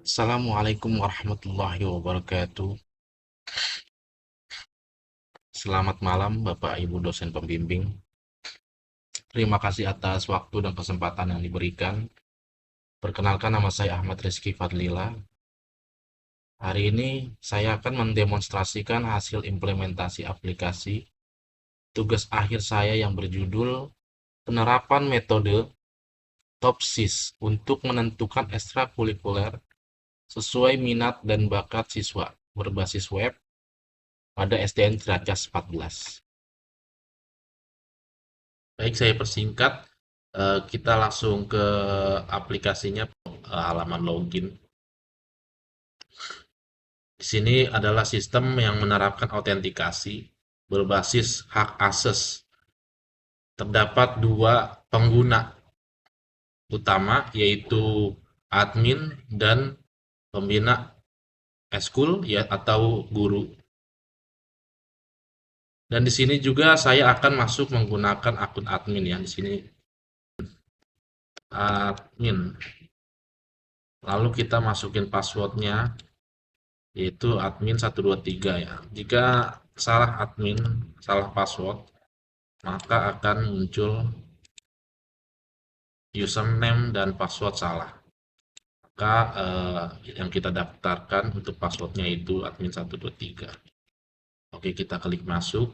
Assalamualaikum warahmatullahi wabarakatuh. Selamat malam Bapak Ibu dosen pembimbing. Terima kasih atas waktu dan kesempatan yang diberikan. Perkenalkan, nama saya Ahmad Rizky Fadlila. Hari ini saya akan mendemonstrasikan hasil implementasi aplikasi tugas akhir saya yang berjudul penerapan metode TOPSIS untuk menentukan ekstrakurikuler sesuai minat dan bakat siswa berbasis web pada SDN Ciracas 14. Baik, saya persingkat. Kita langsung ke aplikasinya, halaman login. Di sini adalah sistem yang menerapkan autentikasi berbasis hak akses. Terdapat dua pengguna utama, yaitu admin dan pembina eskul ya atau guru. Dan di sini juga saya akan masuk menggunakan akun admin ya. Di sini admin. Lalu kita masukin passwordnya, yaitu admin 123 ya. Jika salah admin, salah password, maka akan muncul username dan password salah. Maka yang kita daftarkan untuk passwordnya itu admin 123. Oke, kita klik masuk.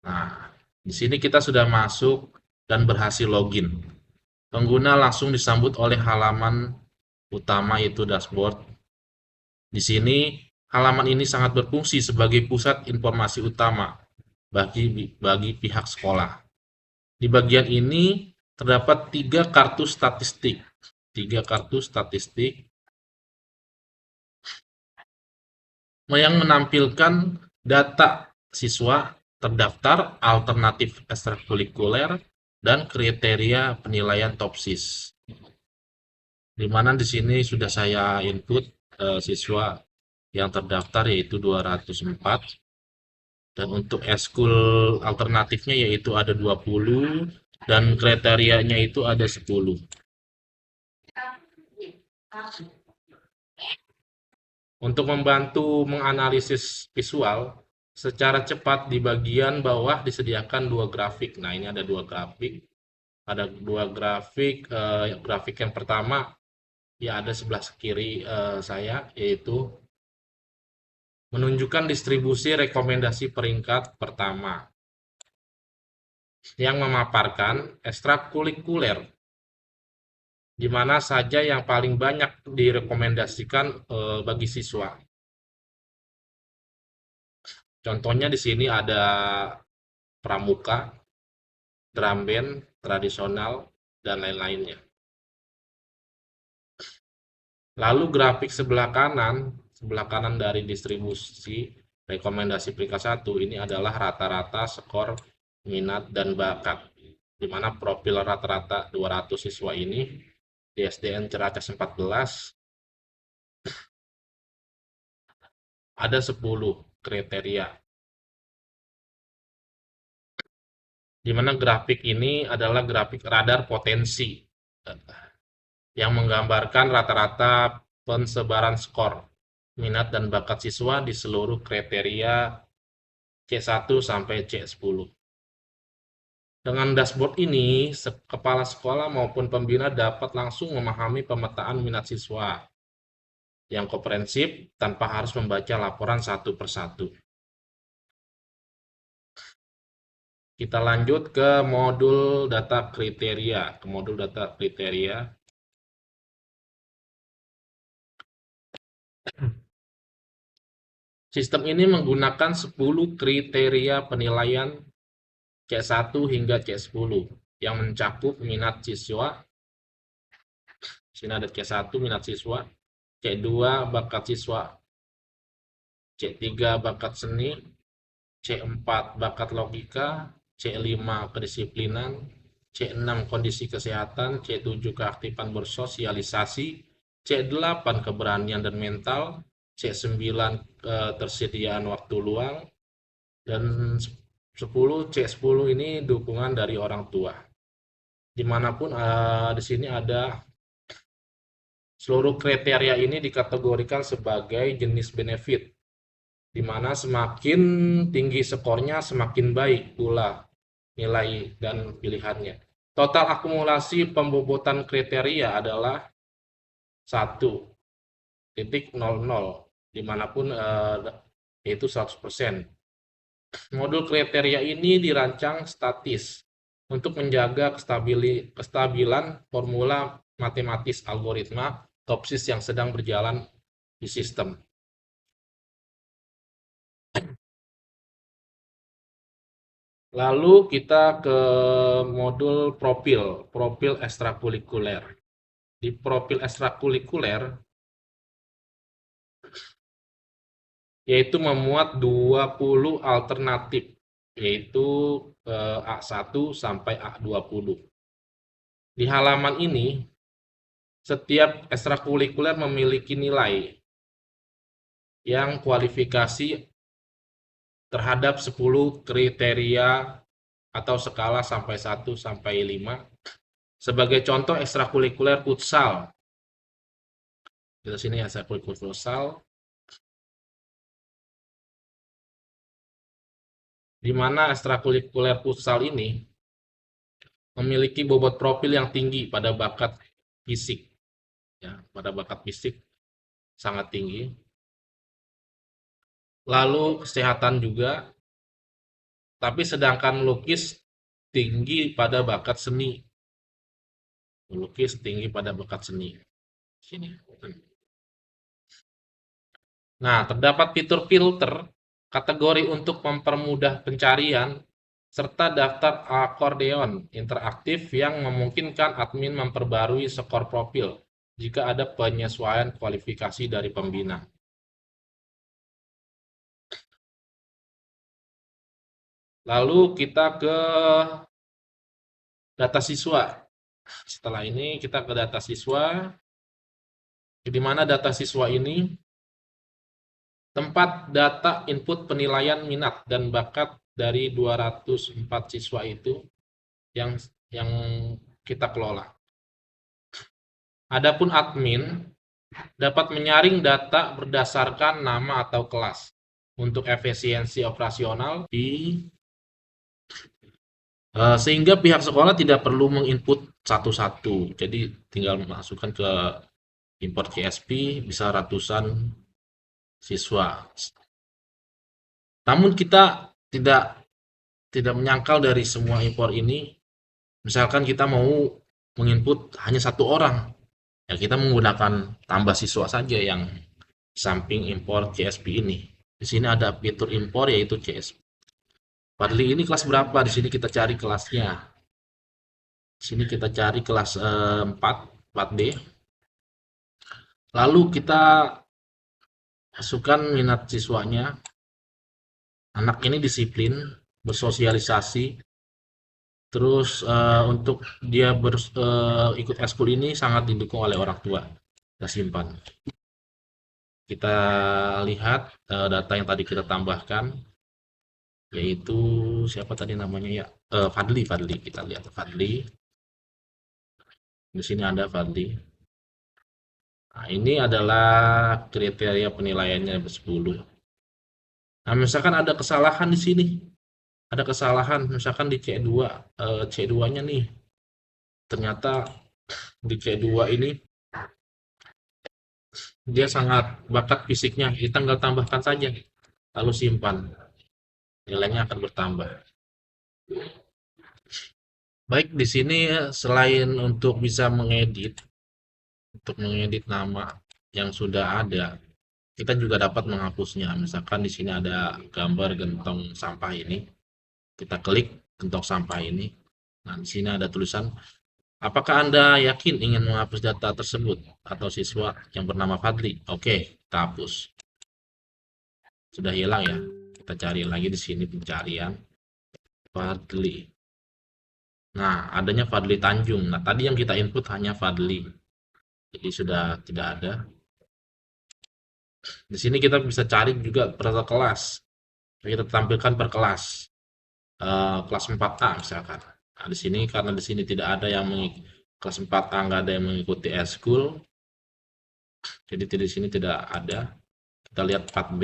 Nah, di sini kita sudah masuk dan berhasil login. Pengguna langsung disambut oleh halaman utama, yaitu dashboard. Di sini halaman ini sangat berfungsi sebagai pusat informasi utama bagi pihak sekolah. Di bagian ini terdapat tiga kartu statistik yang menampilkan data siswa terdaftar, alternatif ekstrakurikuler, dan kriteria penilaian TOPSIS. Di mana di sini sudah saya input siswa yang terdaftar yaitu 204, dan untuk eskul alternatifnya yaitu ada 20, dan kriterianya itu ada 10. Untuk membantu menganalisis visual secara cepat, di bagian bawah disediakan dua grafik. Nah, ini ada dua grafik. Ada dua grafik. Grafik yang pertama ya ada sebelah kiri saya, yaitu menunjukkan distribusi rekomendasi peringkat pertama yang memaparkan ekstrakurikuler di mana saja yang paling banyak direkomendasikan bagi siswa. Contohnya di sini ada pramuka, drum band, tradisional, dan lain-lainnya. Lalu grafik sebelah kanan dari distribusi rekomendasi peringkat 1 ini adalah rata-rata skor minat dan bakat, di mana profil rata-rata 200 siswa ini di SDN Ciracas 14 ada 10 kriteria, di mana grafik ini adalah grafik radar potensi yang menggambarkan rata-rata pensebaran skor minat dan bakat siswa di seluruh kriteria C1 sampai C10. Dengan dashboard ini, kepala sekolah maupun pembina dapat langsung memahami pemetaan minat siswa yang komprehensif tanpa harus membaca laporan satu persatu. Kita lanjut ke modul data kriteria. Sistem ini menggunakan 10 kriteria penilaian C1 hingga C10 yang mencakup minat siswa. Di sini ada C1 minat siswa, C2 bakat siswa, C3 bakat seni, C4 bakat logika, C5 kedisiplinan, C6 kondisi kesehatan, C7 keaktifan bersosialisasi, C8 keberanian dan mental, C9 ketersediaan waktu luang, dan 10 C10 ini dukungan dari orang tua. Dimanapun di sini ada Seluruh kriteria ini dikategorikan sebagai jenis benefit, di mana semakin tinggi skornya semakin baik pula nilai dan pilihannya. Total akumulasi pembobotan kriteria adalah 1,00 dimanapun yaitu 100%. Modul kriteria ini dirancang statis untuk menjaga kestabilan formula matematis algoritma TOPSIS yang sedang berjalan di sistem. Lalu kita ke modul profil ekstrakurikuler. Di profil ekstrakurikuler yaitu memuat 20 alternatif, yaitu A1 sampai A20. Di halaman ini, setiap ekstrakurikuler memiliki nilai yang kualifikasi terhadap 10 kriteria atau skala sampai 1 sampai 5. Sebagai contoh ekstrakurikuler futsal. Di sini ekstrakurikuler futsal, di mana ekstrakurikuler futsal ini memiliki bobot profil yang tinggi pada bakat fisik, ya, pada bakat fisik sangat tinggi. Lalu kesehatan juga, tapi sedangkan lukis tinggi pada bakat seni. Lukis tinggi pada bakat seni. Sini. Nah, terdapat fitur filter, kategori untuk mempermudah pencarian, serta daftar akordeon interaktif yang memungkinkan admin memperbarui skor profil jika ada penyesuaian kualifikasi dari pembina. Lalu kita ke data siswa. Setelah ini kita ke data siswa, di mana data siswa ini tempat data input penilaian minat dan bakat dari 204 siswa itu yang kita kelola. Adapun admin dapat menyaring data berdasarkan nama atau kelas untuk efisiensi operasional sehingga pihak sekolah tidak perlu menginput satu-satu. Jadi tinggal masukkan ke import CSV bisa ratusan siswa. Namun kita tidak menyangkal dari semua impor ini. Misalkan kita mau menginput hanya satu orang, ya kita menggunakan tambah siswa saja yang samping impor CSV ini. Di sini ada fitur impor yaitu CSV. Fadli ini kelas berapa? Di sini kita cari kelasnya. Di sini kita cari kelas 4D. Lalu kita masukkan minat siswanya. Anak ini disiplin, bersosialisasi. Terus untuk dia ikut eskul ini sangat didukung oleh orang tua. Kita simpan. Kita lihat data yang tadi kita tambahkan, yaitu siapa tadi namanya ya? Fadli. Kita lihat Fadli. Di sini ada Fadli. Nah, ini adalah kriteria penilaiannya 10. Nah, misalkan ada kesalahan di sini. Ada kesalahan misalkan di C2, C2-nya nih. Ternyata di C2 ini dia sangat bakat fisiknya, kita tinggal tambahkan saja. Lalu simpan. Nilainya akan bertambah. Baik, di sini selain untuk bisa mengedit nama yang sudah ada, kita juga dapat menghapusnya. Misalkan di sini ada gambar gentong sampah ini, kita klik gentong sampah ini. Nah, di sini ada tulisan, apakah Anda yakin ingin menghapus data tersebut atau siswa yang bernama Fadli? Oke, kita hapus. Sudah hilang ya. Kita cari lagi di sini pencarian Fadli. Nah, adanya Fadli Tanjung. Nah, tadi yang kita input hanya Fadli. Jadi sudah tidak ada. Di sini kita bisa cari juga per kelas. Kita tampilkan per kelas. Kelas 4A misalkan. Nah, di sini karena di sini tidak ada yang kelas 4A nggak ada yang mengikuti eskul. Jadi di sini tidak ada. Kita lihat part B.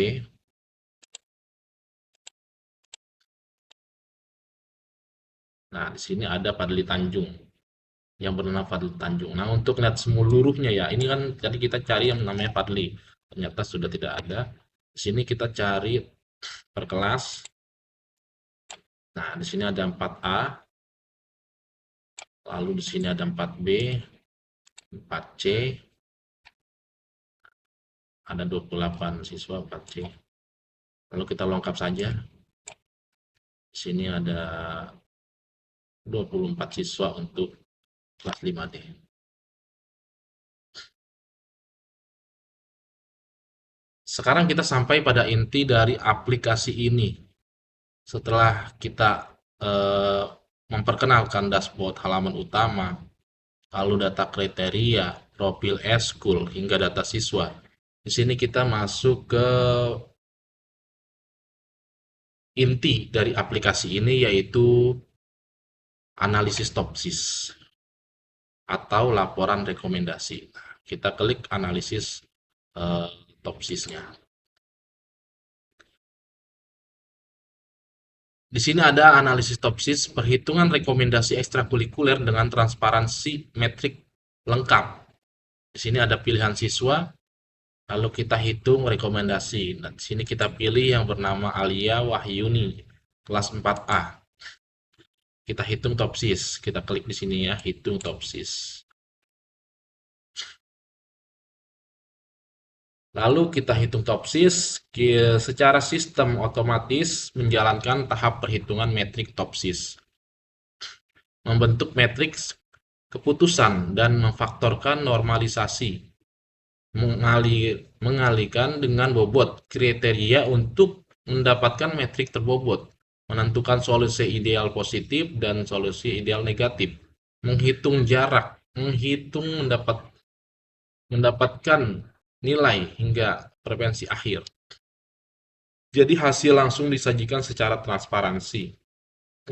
Nah, di sini ada Fadli Tanjung yang bernama Fadli Tanjung. Nah, untuk lihat seluruhnya ya, ini kan tadi kita cari yang namanya Fadli. Ternyata sudah tidak ada. Di sini kita cari per kelas. Nah, di sini ada 4A, lalu di sini ada 4B, 4C, ada 28 siswa 4C. Lalu kita lengkap saja. Di sini ada 24 siswa untuk kelas 5D. Sekarang kita sampai pada inti dari aplikasi ini. Setelah kita eh, memperkenalkan dashboard halaman utama, lalu data kriteria, profil eskul, hingga data siswa. Di sini kita masuk ke inti dari aplikasi ini, yaitu analisis topsis atau laporan rekomendasi. Kita klik analisis topsisnya. Di sini ada analisis topsis, perhitungan rekomendasi ekstrakurikuler dengan transparansi metrik lengkap. Di sini ada pilihan siswa, lalu kita hitung rekomendasi. Nah, di sini kita pilih yang bernama Alia Wahyuni, kelas 4A. Kita hitung topsis. Kita klik di sini ya, hitung topsis. Lalu kita hitung topsis, secara sistem otomatis menjalankan tahap perhitungan metrik topsis. Membentuk matriks keputusan dan memfaktorkan normalisasi. Mengalihkan dengan bobot kriteria untuk mendapatkan metrik terbobot. Menentukan solusi ideal positif dan solusi ideal negatif. Menghitung jarak, mendapatkan nilai hingga frekuensi akhir. Jadi hasil langsung disajikan secara transparansi,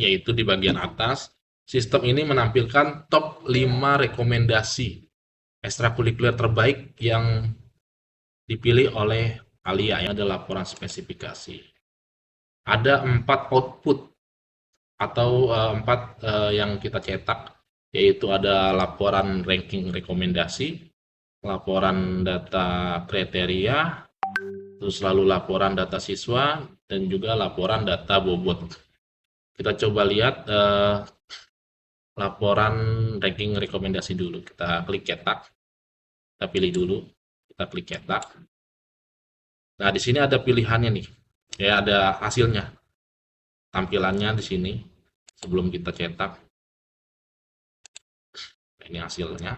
yaitu di bagian atas. Sistem ini menampilkan top 5 rekomendasi ekstrakurikuler terbaik yang dipilih oleh Alia, yang ada laporan spesifikasi. Ada 4 output atau 4 yang kita cetak, yaitu ada laporan ranking rekomendasi, laporan data kriteria, terus lalu laporan data siswa, dan juga laporan data bobot. Kita coba lihat laporan ranking rekomendasi dulu. Kita klik cetak, kita pilih dulu, kita klik cetak. Nah, di sini ada pilihannya nih, ya ada hasilnya, tampilannya di sini sebelum kita cetak. Ini hasilnya.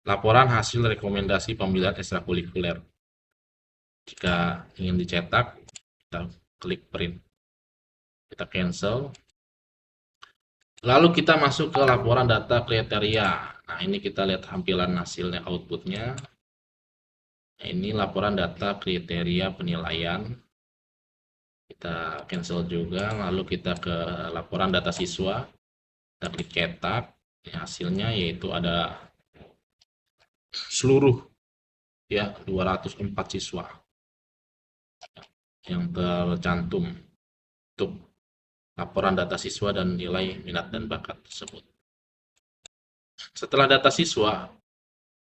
Laporan hasil rekomendasi pemilihan ekstrakurikuler. Jika ingin dicetak, kita klik print. Kita cancel. Lalu kita masuk ke laporan data kriteria. Nah, ini kita lihat tampilan hasilnya, outputnya. Ini laporan data kriteria penilaian. Kita cancel juga. Lalu kita ke laporan data siswa. Kita klik cetak. Ini hasilnya yaitu ada seluruh ya 204 siswa yang tercantum untuk laporan data siswa dan nilai minat dan bakat tersebut. Setelah data siswa,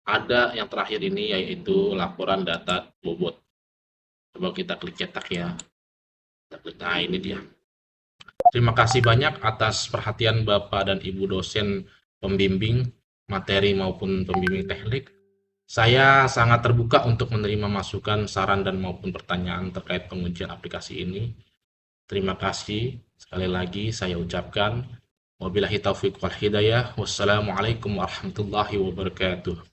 ada yang terakhir ini yaitu laporan data bobot. Coba kita klik cetak ya. Nah, ini dia. Terima kasih banyak atas perhatian Bapak dan Ibu dosen pembimbing materi maupun pembimbing teknik. Saya sangat terbuka untuk menerima masukan, saran, dan maupun pertanyaan terkait pengujian aplikasi ini. Terima kasih. Sekali lagi saya ucapkan wabillahi taufiq wal hidayah. Wassalamualaikum warahmatullahi wabarakatuh.